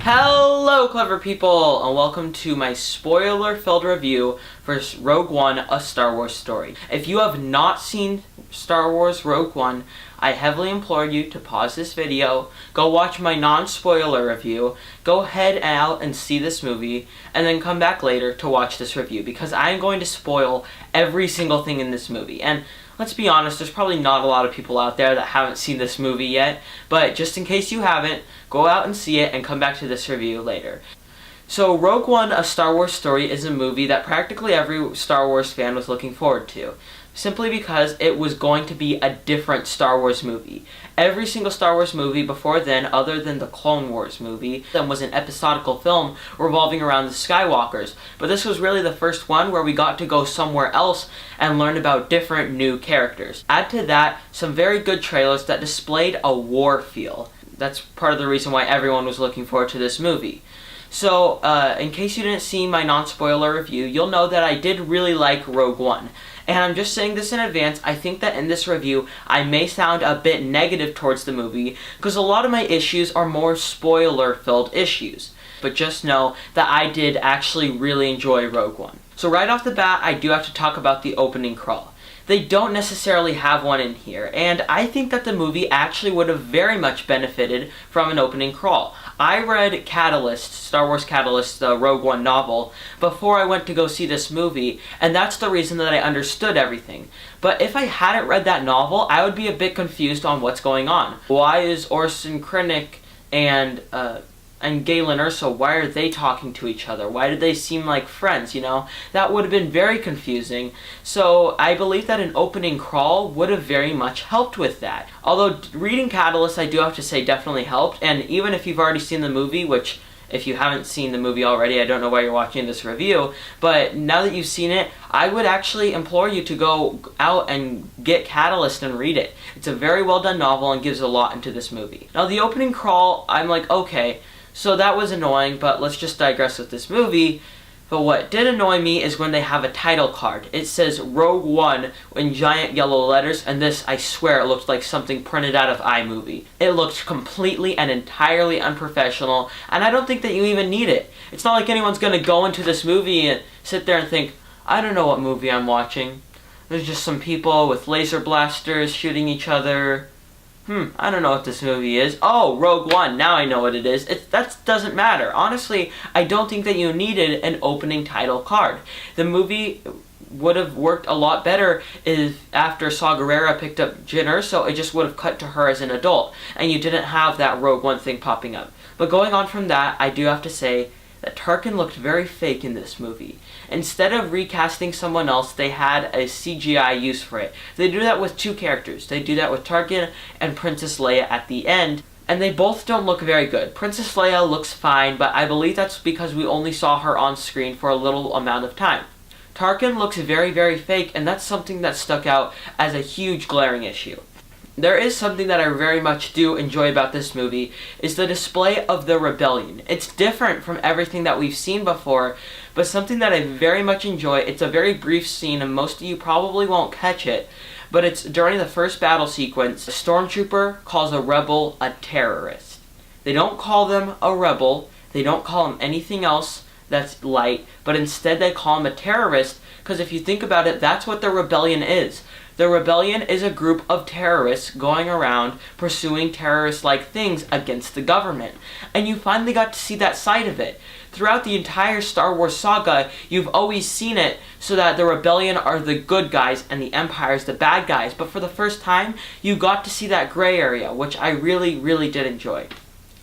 Hello, clever people, and welcome to my spoiler-filled review for Rogue One, A Star Wars Story. If you have not seen Star Wars Rogue One, I heavily implore you to pause this video, go watch my non-spoiler review, go head out and see this movie, and then come back later to watch this review, because I am going to spoil every single thing in this movie. And let's be honest, there's probably not a lot of people out there that haven't seen this movie yet, but just in case you haven't, go out and see it and come back to this review later. So Rogue One, A Star Wars Story is a movie that practically every Star Wars fan was looking forward to, simply because it was going to be a different Star Wars movie. Every single Star Wars movie before then, other than the Clone Wars movie, was an episodical film revolving around the Skywalkers. But this was really the first one where we got to go somewhere else and learn about different new characters. Add to that some very good trailers that displayed a war feel. That's part of the reason why everyone was looking forward to this movie. So, in case you didn't see my non-spoiler review, you'll know that I did really like Rogue One. And I'm just saying this in advance, I think that in this review, I may sound a bit negative towards the movie, because a lot of my issues are more spoiler-filled issues. But just know that I did actually really enjoy Rogue One. So right off the bat, I do have to talk about the opening crawl. They don't necessarily have one in here, and I think that the movie actually would have very much benefited from an opening crawl. I read Catalyst, Star Wars Catalyst, the Rogue One novel, before I went to go see this movie, and that's the reason that I understood everything. But if I hadn't read that novel, I would be a bit confused on what's going on. Why is Orson Krennic and Galen Erso, why are they talking to each other? Why did they seem like friends, you know? That would have been very confusing. So I believe that an opening crawl would have very much helped with that. Although reading Catalyst, I do have to say, definitely helped. And even if you've already seen the movie, which if you haven't seen the movie already, I don't know why you're watching this review, but now that you've seen it, I would actually implore you to go out and get Catalyst and read it. It's a very well done novel and gives a lot into this movie. Now the opening crawl, I'm like, okay, so that was annoying, but let's just digress with this movie. But what did annoy me is when they have a title card. It says Rogue One in giant yellow letters, and this, I swear, it looked like something printed out of iMovie. It looked completely and entirely unprofessional, and I don't think that you even need it. It's not like anyone's going to go into this movie and sit there and think, I don't know what movie I'm watching. There's just some people with laser blasters shooting each other. I don't know what this movie is. Oh, Rogue One, now I know what it is. That doesn't matter. Honestly, I don't think that you needed an opening title card. The movie would have worked a lot better if after Saw Gerrera picked up Jyn Erso, it just would have cut to her as an adult, and you didn't have that Rogue One thing popping up. But going on from that, I do have to say that Tarkin looked very fake in this movie. Instead of recasting someone else, they had a CGI use for it. They do that with two characters. They do that with Tarkin and Princess Leia at the end, and they both don't look very good. Princess Leia looks fine, but I believe that's because we only saw her on screen for a little amount of time. Tarkin looks very, very fake, and that's something that stuck out as a huge glaring issue. There is something that I very much do enjoy about this movie, is the display of the rebellion. It's different from everything that we've seen before, but something that I very much enjoy. It's a very brief scene, and most of you probably won't catch it, but it's during the first battle sequence. A stormtrooper calls a rebel a terrorist. They don't call them a rebel, they don't call them anything else that's light, but instead they call him a terrorist, because if you think about it, that's what the rebellion is. The rebellion is a group of terrorists going around pursuing terrorist-like things against the government. And you finally got to see that side of it. Throughout the entire Star Wars saga, you've always seen it so that the rebellion are the good guys and the Empire is the bad guys. But for the first time, you got to see that gray area, which I really, really did enjoy.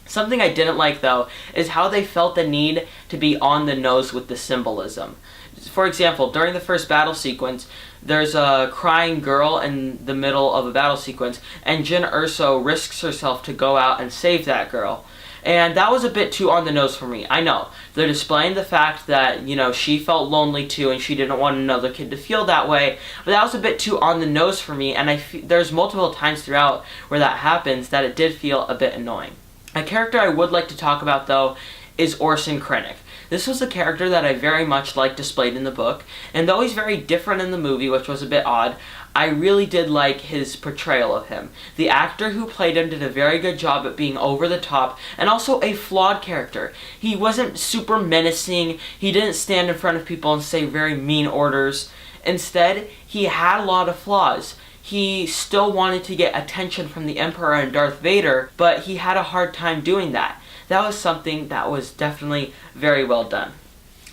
Something I didn't like, though, is how they felt the need to be on the nose with the symbolism. For example, during the first battle sequence, there's a crying girl in the middle of a battle sequence, and Jyn Erso risks herself to go out and save that girl. And that was a bit too on the nose for me. I know, they're displaying the fact that, you know, she felt lonely too, and she didn't want another kid to feel that way, but that was a bit too on the nose for me, and there's multiple times throughout where that happens that it did feel a bit annoying. A character I would like to talk about, though, is Orson Krennic. This was a character that I very much liked displayed in the book, and though he's very different in the movie, which was a bit odd, I really did like his portrayal of him. The actor who played him did a very good job at being over the top, and also a flawed character. He wasn't super menacing, he didn't stand in front of people and say very mean orders. Instead, he had a lot of flaws. He still wanted to get attention from the Emperor and Darth Vader, but he had a hard time doing that. That was something that was definitely very well done.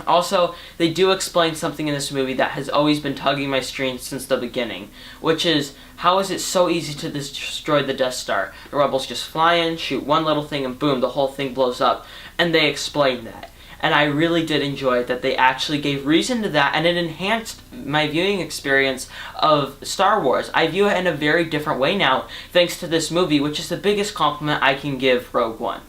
Also, they do explain something in this movie that has always been tugging my strings since the beginning, which is, how is it so easy to destroy the Death Star? The rebels just fly in, shoot one little thing, and boom, the whole thing blows up. And they explain that. And I really did enjoy that they actually gave reason to that, and it enhanced my viewing experience of Star Wars. I view it in a very different way now, thanks to this movie, which is the biggest compliment I can give Rogue One.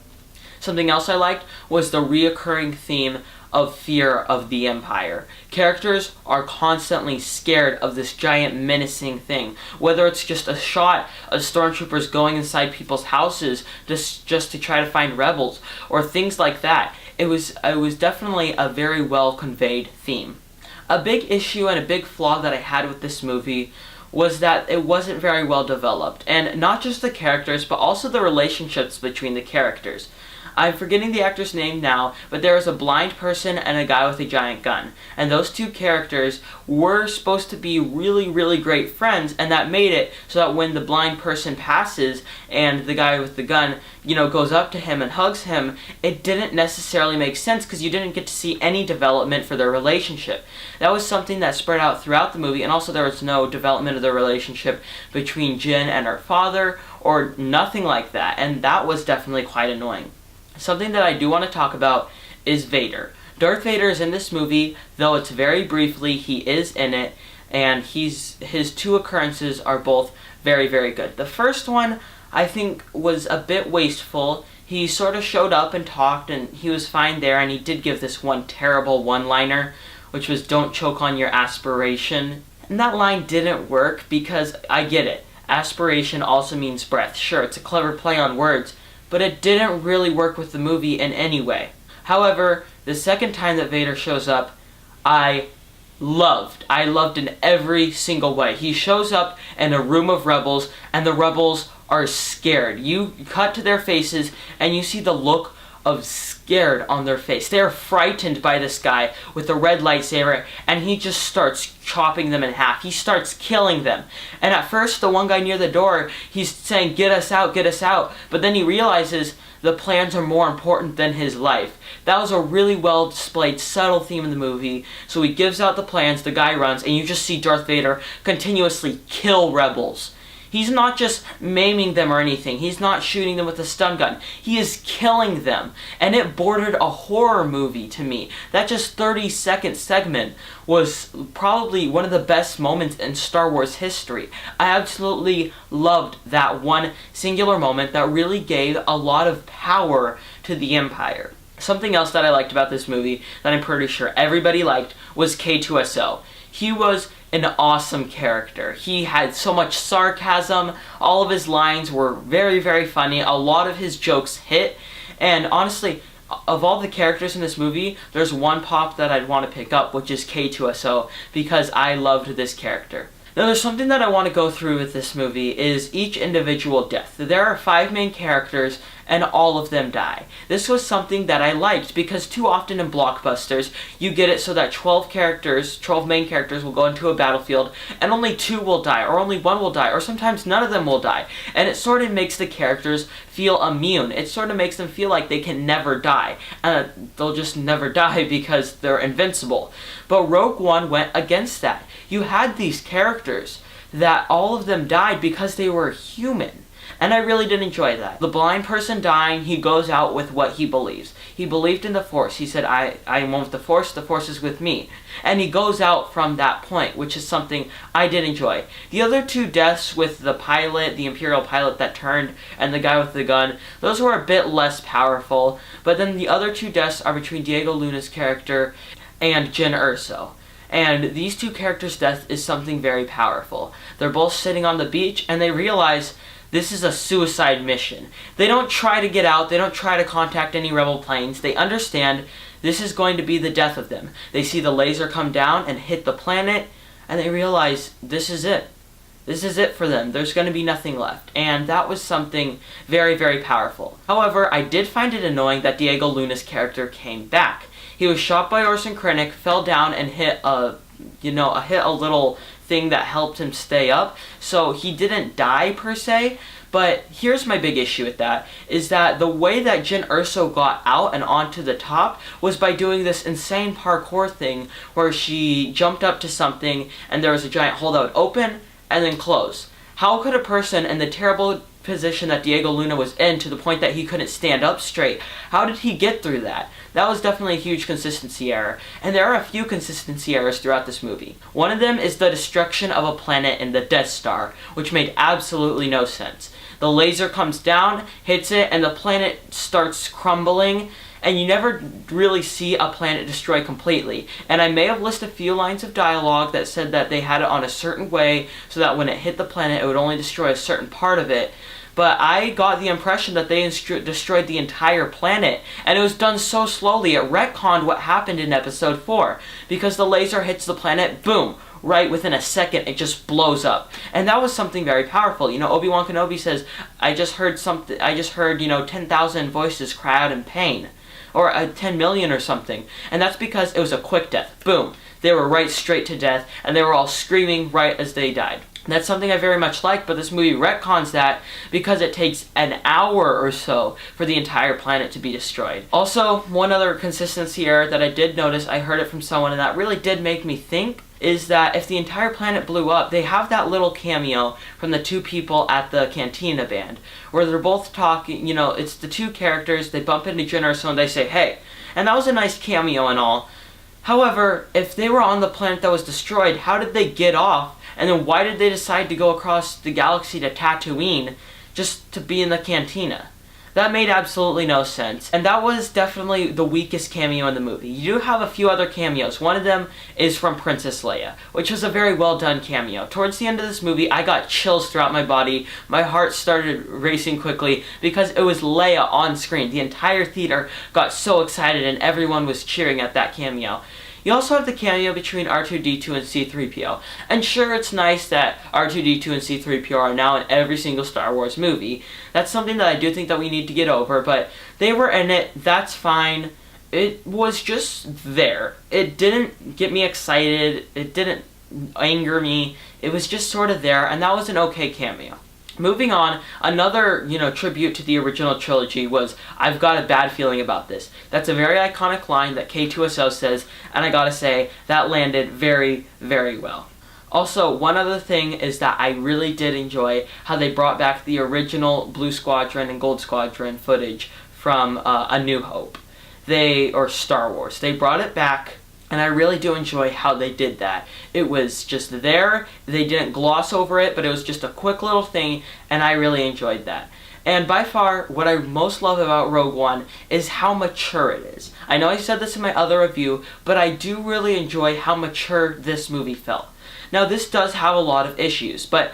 Something else I liked was the reoccurring theme of fear of the Empire. Characters are constantly scared of this giant menacing thing. Whether it's just a shot of stormtroopers going inside people's houses just to try to find rebels, or things like that. It was definitely a very well conveyed theme. A big issue and a big flaw that I had with this movie was that it wasn't very well developed. And not just the characters, but also the relationships between the characters. I'm forgetting the actor's name now, but there was a blind person and a guy with a giant gun. And those two characters were supposed to be really, really great friends, and that made it so that when the blind person passes and the guy with the gun, goes up to him and hugs him, it didn't necessarily make sense because you didn't get to see any development for their relationship. That was something that spread out throughout the movie, and also there was no development of the relationship between Jyn and her father, or nothing like that, and that was definitely quite annoying. Something that I do want to talk about is Vader. Darth Vader is in this movie, though it's very briefly, he is in it, and his two occurrences are both very, very good. The first one, I think, was a bit wasteful. He sort of showed up and talked, and he was fine there, and he did give this one terrible one-liner, which was, "Don't choke on your aspiration." And that line didn't work because, I get it, aspiration also means breath. Sure, it's a clever play on words, but it didn't really work with the movie in any way. However, the second time that Vader shows up, I loved in every single way. He shows up in a room of rebels, and the rebels are scared. You cut to their faces, and you see the look of scared on their face. They're frightened by this guy with a red lightsaber, and he just starts chopping them in half. He starts killing them. And at first, the one guy near the door, he's saying, get us out, get us out. But then he realizes the plans are more important than his life. That was a really well displayed, subtle theme in the movie. So he gives out the plans, the guy runs, and you just see Darth Vader continuously kill rebels. He's not just maiming them or anything. He's not shooting them with a stun gun. He is killing them. And it bordered a horror movie to me. That just 30-second segment was probably one of the best moments in Star Wars history. I absolutely loved that one singular moment that really gave a lot of power to the Empire. Something else that I liked about this movie that I'm pretty sure everybody liked was K2SO. He was an awesome character. He had so much sarcasm. All of his lines were very, very funny. A lot of his jokes hit. And honestly, of all the characters in this movie, there's one pop that I'd want to pick up, which is K2SO, because I loved this character. Now, there's something that I want to go through with this movie is each individual death. There are 5 main characters, and all of them die. This was something that I liked because too often in blockbusters, you get it so that 12 main characters will go into a battlefield, and only 2 will die, or only 1 will die, or sometimes none of them will die. And it sort of makes the characters feel immune. It sort of makes them feel like they can never die. They'll just never die because they're invincible. But Rogue One went against that. You had these characters that all of them died because they were human. And I really did enjoy that. The blind person dying, he goes out with what he believes. He believed in the Force. He said, I am one with the Force is with me. And he goes out from that point, which is something I did enjoy. The other 2 deaths with the pilot, the Imperial pilot that turned, and the guy with the gun, those were a bit less powerful. But then the other 2 deaths are between Diego Luna's character and Jyn Erso. And these 2 characters' death is something very powerful. They're both sitting on the beach, and they realize this is a suicide mission. They don't try to get out, they don't try to contact any rebel planes. They understand this is going to be the death of them. They see the laser come down and hit the planet, and they realize this is it. This is it for them. There's going to be nothing left. And that was something very, very powerful. However, I did find it annoying that Diego Luna's character came back. He was shot by Orson Krennic, fell down, and hit a little thing that helped him stay up. So he didn't die per se. But here's my big issue with that, is that the way that Jyn Erso got out and onto the top was by doing this insane parkour thing where she jumped up to something and there was a giant hole that would open and then close. How could a person in the terrible position that Diego Luna was in, to the point that he couldn't stand up straight, how did he get through that? That was definitely a huge consistency error, and there are a few consistency errors throughout this movie. One of them is the destruction of a planet in the Death Star, which made absolutely no sense. The laser comes down, hits it, and the planet starts crumbling, and you never really see a planet destroyed completely. And I may have listed a few lines of dialogue that said that they had it on a certain way so that when it hit the planet it would only destroy a certain part of it. But I got the impression that they destroyed the entire planet, and it was done so slowly. It retconned what happened in episode 4. Because the laser hits the planet, boom, right within a second it just blows up. And that was something very powerful. You know, Obi-Wan Kenobi says, I just heard 10,000 voices cry out in pain. Or 10 million or something. And that's because it was a quick death. Boom. They were right straight to death, and they were all screaming right as they died. That's something I very much like, but this movie retcons that because it takes an hour or so for the entire planet to be destroyed. Also, one other consistency error that I did notice, I heard it from someone, and that really did make me think, is that if the entire planet blew up, they have that little cameo from the two people at the Cantina band, where they're both talking, you know, it's the two characters, they bump into Jyn Erso and they say, hey. And that was a nice cameo and all. However, if they were on the planet that was destroyed, how did they get off? And then why did they decide to go across the galaxy to Tatooine just to be in the cantina? That made absolutely no sense. And that was definitely the weakest cameo in the movie. You do have a few other cameos. One of them is from Princess Leia, which was a very well done cameo. Towards the end of this movie, I got chills throughout my body. My heart started racing quickly because it was Leia on screen. The entire theater got so excited and everyone was cheering at that cameo. You also have the cameo between R2-D2 and C-3PO. And sure, it's nice that R2-D2 and C-3PO are now in every single Star Wars movie. That's something that I do think that we need to get over, but they were in it, that's fine. It was just there. It didn't get me excited, it didn't anger me, it was just sort of there, and that was an okay cameo. Moving on, another, tribute to the original trilogy was, I've got a bad feeling about this. That's a very iconic line that K2SO says, and I gotta say, that landed very, very well. Also, one other thing is that I really did enjoy how they brought back the original Blue Squadron and Gold Squadron footage from A New Hope. Or Star Wars. They brought it back, and I really do enjoy how they did that. It was just there, they didn't gloss over it, but it was just a quick little thing, and I really enjoyed that. And by far, what I most love about Rogue One is how mature it is. I know I said this in my other review, but I do really enjoy how mature this movie felt. Now, this does have a lot of issues, but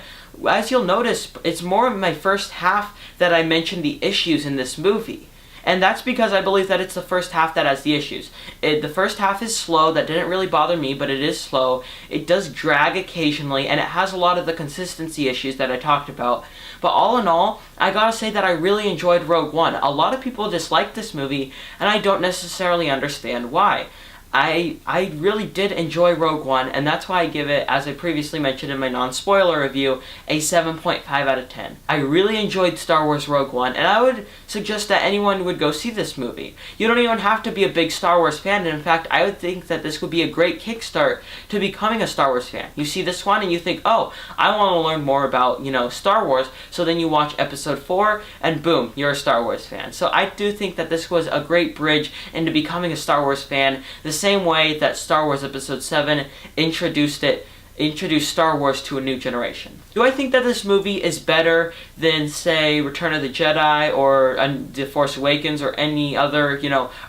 as you'll notice, it's more in my first half that I mentioned the issues in this movie. And that's because I believe that it's the first half that has the issues. The first half is slow, that didn't really bother me, but it is slow. It does drag occasionally, and it has a lot of the consistency issues that I talked about. But all in all, I gotta say that I really enjoyed Rogue One. A lot of people dislike this movie, and I don't necessarily understand why. I really did enjoy Rogue One, and that's why I give it, as I previously mentioned in my non-spoiler review, a 7.5 out of 10. I really enjoyed Star Wars Rogue One, and I would suggest that anyone would go see this movie. You don't even have to be a big Star Wars fan, and in fact, I would think that this would be a great kickstart to becoming a Star Wars fan. You see this one, and you think, oh, I want to learn more about, Star Wars, so then you watch Episode 4, and boom, you're a Star Wars fan. So I do think that this was a great bridge into becoming a Star Wars fan, the same way that Star Wars Episode 7 introduced Star Wars to a new generation. Do I think that this movie is better than, say, Return of the Jedi or The Force Awakens or any other,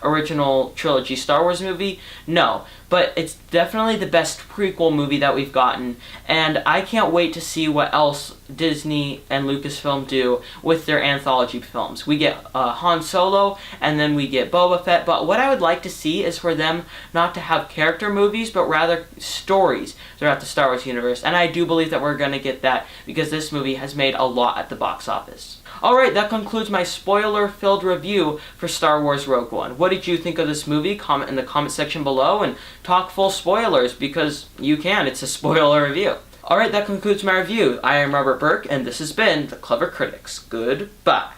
original trilogy Star Wars movie? No. but it's definitely the best prequel movie that we've gotten, and I can't wait to see what else Disney and Lucasfilm do with their anthology films. We get Han Solo, and then we get Boba Fett, but what I would like to see is for them not to have character movies, but rather stories throughout the Star Wars universe, and I do believe that we're going to get that because this movie has made a lot at the box office. Alright, that concludes my spoiler-filled review for Star Wars Rogue One. What did you think of this movie? Comment in the comment section below and talk full spoilers because you can. It's a spoiler review. Alright, that concludes my review. I am Robert Burke and this has been The Clever Critics. Goodbye.